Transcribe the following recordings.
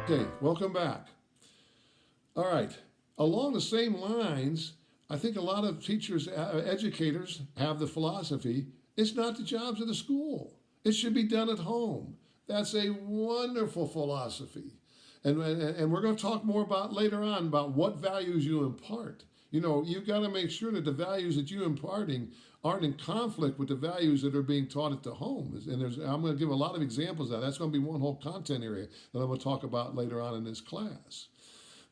Okay, welcome back. All right, along the same lines, I think a lot of teachers, educators have the philosophy it's not the jobs of the school, it should be done at home. That's a wonderful philosophy. And we're going to talk more about later on about what values you impart. You know, you've got to make sure that the values that you're imparting aren't in conflict with the values that are being taught at the home. And I'm going to give a lot of examples of that. That's going to be one whole content area that I'm going to talk about later on in this class.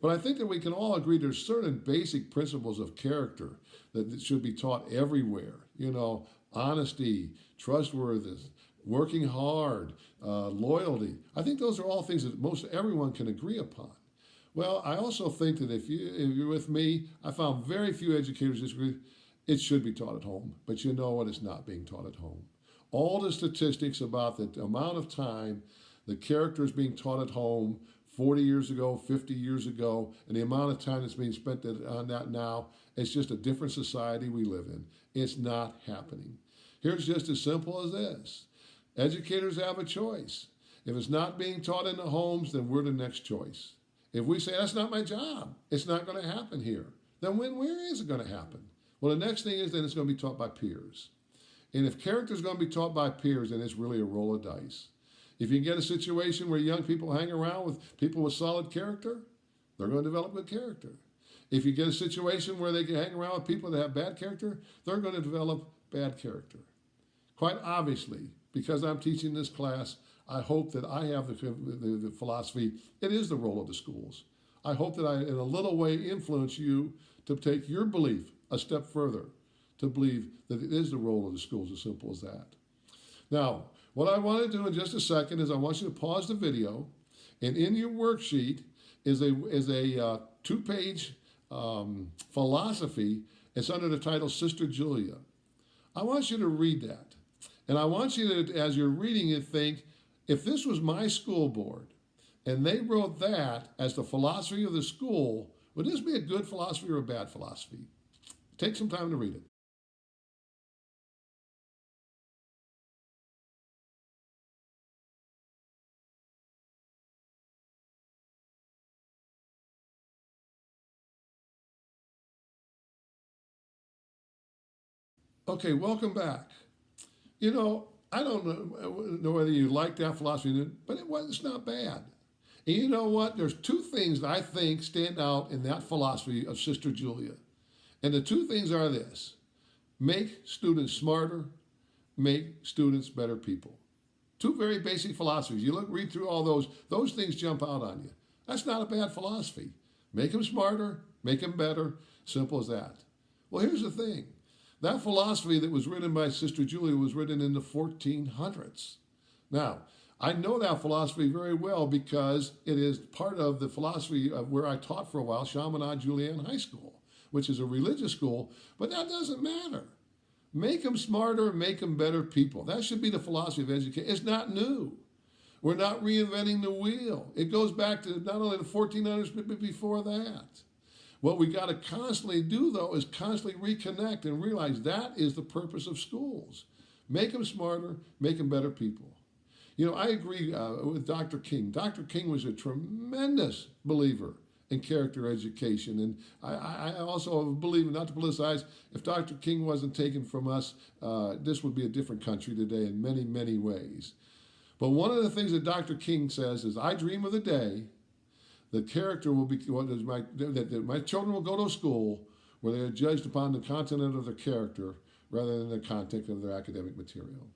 But I think that we can all agree there's certain basic principles of character that should be taught everywhere. You know, honesty, trustworthiness, working hard, loyalty. I think those are all things that most everyone can agree upon. Well, I also think that if you're with me, I found very few educators disagree. It should be taught at home, but you know what? It's not being taught at home. All the statistics about the amount of time the character is being taught at home 40 years ago, 50 years ago, and the amount of time that's being spent on that now, it's just a different society we live in. It's not happening. Here's just as simple as this. Educators have a choice. If it's not being taught in the homes, then we're the next choice. If we say, that's not my job, it's not going to happen here, then where is it going to happen? Well, the next thing is then it's going to be taught by peers. And if character is going to be taught by peers, then it's really a roll of dice. If you get a situation where young people hang around with people with solid character, they're going to develop good character. If you get a situation where they can hang around with people that have bad character, they're going to develop bad character. Quite obviously, because I'm teaching this class, I hope that I have the philosophy, it is the role of the schools. I hope that I, in a little way, influence you to take your belief a step further, to believe that it is the role of the schools, as simple as that. Now, what I want to do in just a second is I want you to pause the video, and in your worksheet is a two-page philosophy. It's under the title Sister Julia. I want you to read that. And I want you to, as you're reading it, think, if this was my school board and they wrote that as the philosophy of the school, would this be a good philosophy or a bad philosophy? Take some time to read it. Okay, welcome back. You know, I don't know whether you like that philosophy, but it's not bad. And you know what? There's two things that I think stand out in that philosophy of Sister Julia. And the two things are this: make students smarter, make students better people. Two very basic philosophies. You read through all those things jump out on you. That's not a bad philosophy. Make them smarter, make them better. Simple as that. Well, here's the thing. That philosophy that was written by Sister Julia was written in the 1400s. Now, I know that philosophy very well because it is part of the philosophy of where I taught for a while, Chaminade Julienne High School, which is a religious school, but that doesn't matter. Make them smarter, make them better people. That should be the philosophy of education. It's not new. We're not reinventing the wheel. It goes back to not only the 1400s, but before that. What we got to constantly do, though, is constantly reconnect and realize that is the purpose of schools. Make them smarter, make them better people. You know, I agree with Dr. King. Dr. King was a tremendous believer in character education. And I also believe, not to politicize, if Dr. King wasn't taken from us, this would be a different country today in many, many ways. But one of the things that Dr. King says is, I dream of the day the character will be, that my children will go to a school where they are judged upon the content of their character rather than the content of their academic material.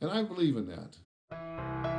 And I believe in that.